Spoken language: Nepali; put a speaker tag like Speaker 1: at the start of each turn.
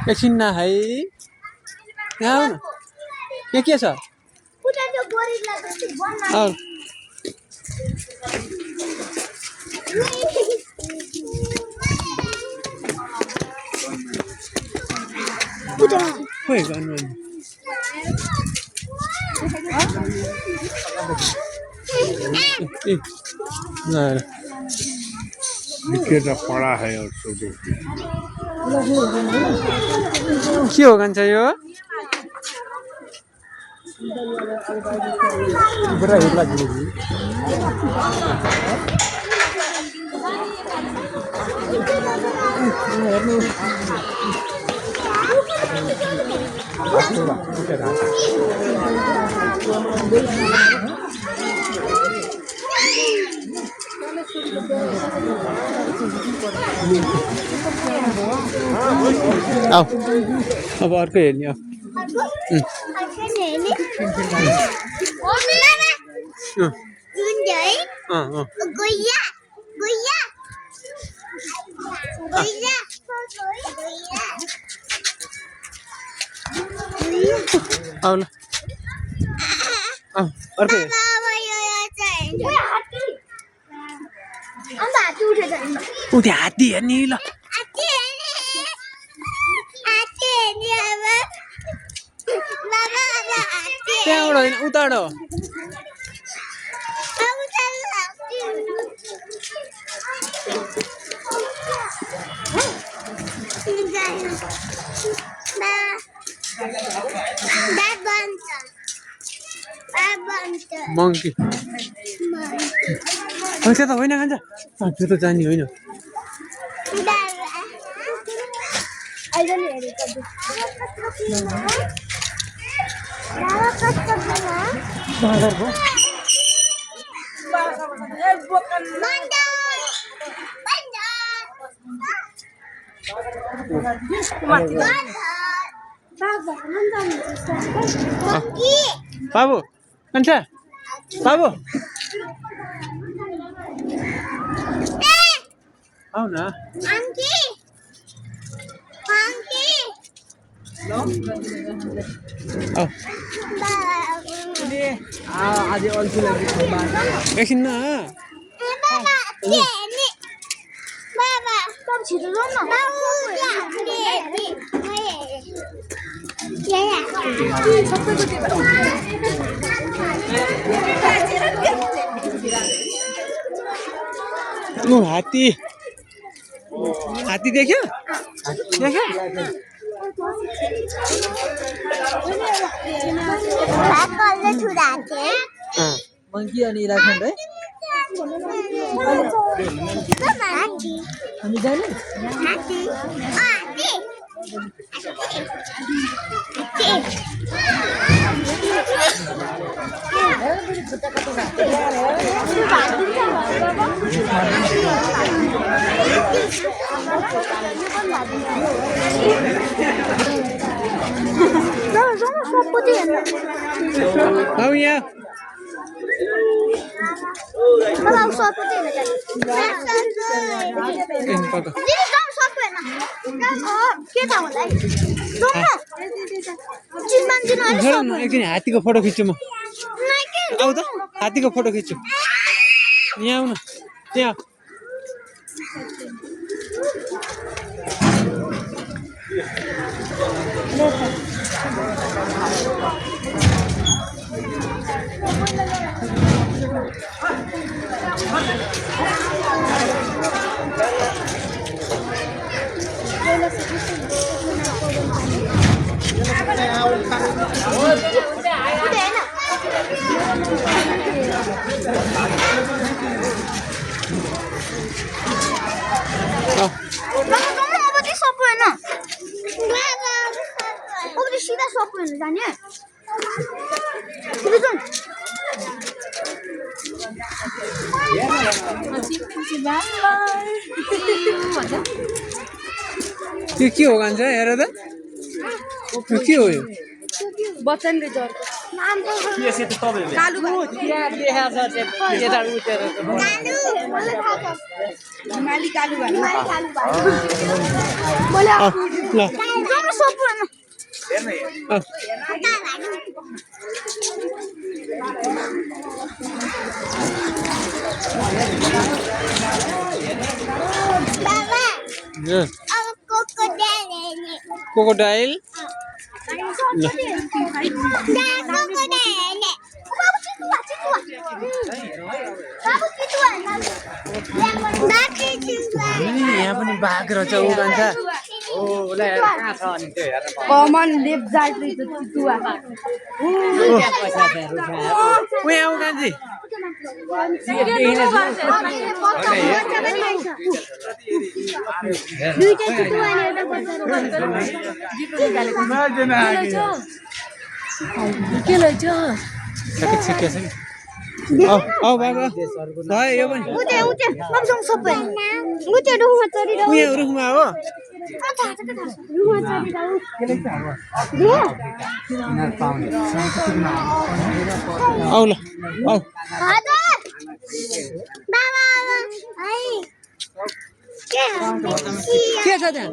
Speaker 1: एकछिन न है यहाँ आऊ न यहाँ के छ आऊ खोइ गर्नु
Speaker 2: विकेट पड़ा है और छोटे
Speaker 1: के हो कान्छ यो आऊ अब अर्को हेर्ने आऊ आऊ ल आऊ अर्को हेर ऊ त्यो हात्ती हेर्ने ल त्यहाँबाट होइन उताबाट हो मङ्की त्यो त होइन खान्छ त्यो त जाने होइन बाबु खान्छ बाबु आऊ न एकछिन न हात्ती हात्ती देख्यो देख्यो
Speaker 3: मंकी अनि इलाखण्ड है हामी जाने
Speaker 1: आऊ यहाँ एकदिन हात्तीको फोटो खिच्छु म आऊ त हात्तीको फोटो खिच्छु यहाँ आऊ न त्यहाँ
Speaker 4: सीधा शॉप में जाने
Speaker 1: त्यो के हो कान्छ हेर त त्यो के हो यो
Speaker 4: बचन रिजर्भ नाम त
Speaker 3: के त तपाईहरुले कालु त्यहाँ देखाछ केटा उतेर
Speaker 4: कालु मलाई थाहा छ माली कालु भन्नु माली कालु भन्नु मैले
Speaker 1: ल
Speaker 4: सपुन
Speaker 1: औ
Speaker 4: बाबा
Speaker 1: ए
Speaker 4: अब कोकोडाइल हेर्ने
Speaker 1: क्रोकोडाइल यहाँ पनि बाघ रहेछ ऊ जान्छ
Speaker 3: कमन लेफ्ट साइड रहेछ चितुवा
Speaker 1: ऊ यहाँ ऊ कान्छी
Speaker 3: के लैछ
Speaker 1: सके छिक्के छ औ बाबा भयो यो पनि
Speaker 4: उते उते मसँग सबै उते रुखमा चढिरहु
Speaker 1: ऊ यहाँ रुखमा हो
Speaker 4: रुखमा चढिरहु
Speaker 1: औ ल औ
Speaker 4: हजुर बाबा है के
Speaker 3: के छ त्यहाँ